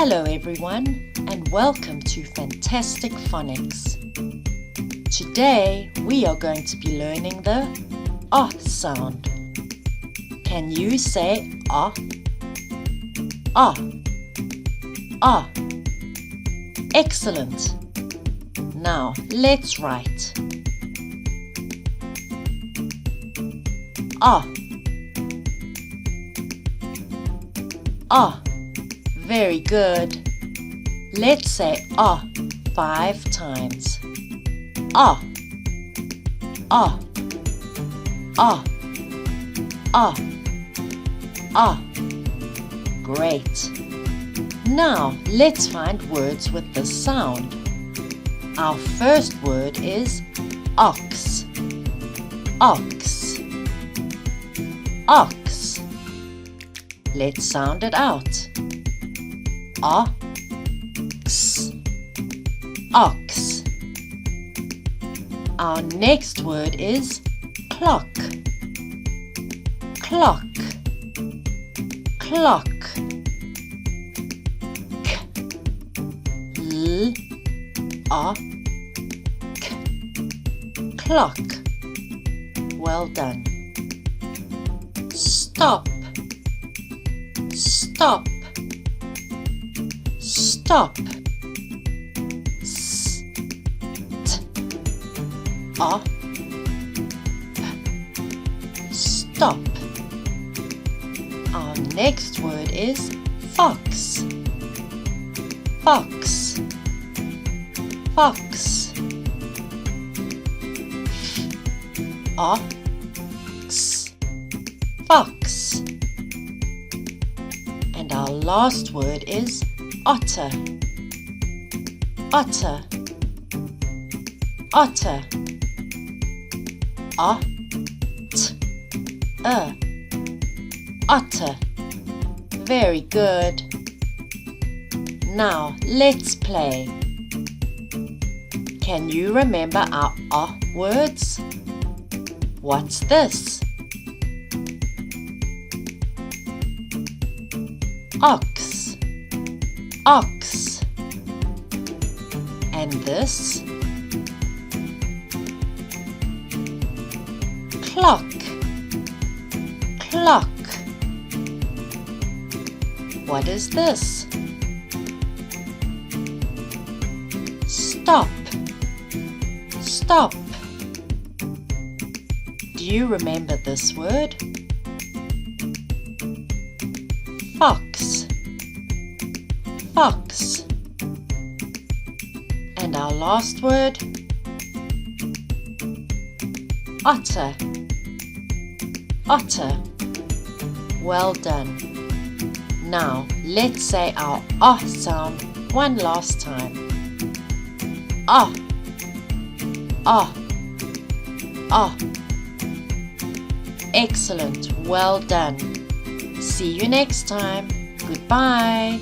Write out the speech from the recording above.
Hello everyone and welcome to Fantastic Phonics. Today we are going to be learning the ah sound. Can you say ah? Ah. Ah. Excellent. Now let's write. Ah. Ah. Very good. Let's say ah 5 times. Ah. Ah. Ah. Ah. Ah. Great. Now let's find words with this sound. Our first word is ox. Ox. Ox. Let's sound it out. Ox. Ox. Our next word is clock. Clock. Clock. K. Clock. Well done. Stop. Stop. Stop. Stop. Our next word is fox. Fox. Fox. Ox. Fox. And our last word is otter. Otter. Otter. Otter. Very good. Now let's play. Can you remember our ah words? What's this? Ox. Ox. And this? Clock. Clock. What is this? Stop. Stop. Do you remember this word? Fox. Fox. And our last word? Otter. Otter. Well done. Now let's say our ah sound one last time. Ah. Ah. Ah. Excellent. Well done. See you next time. Goodbye.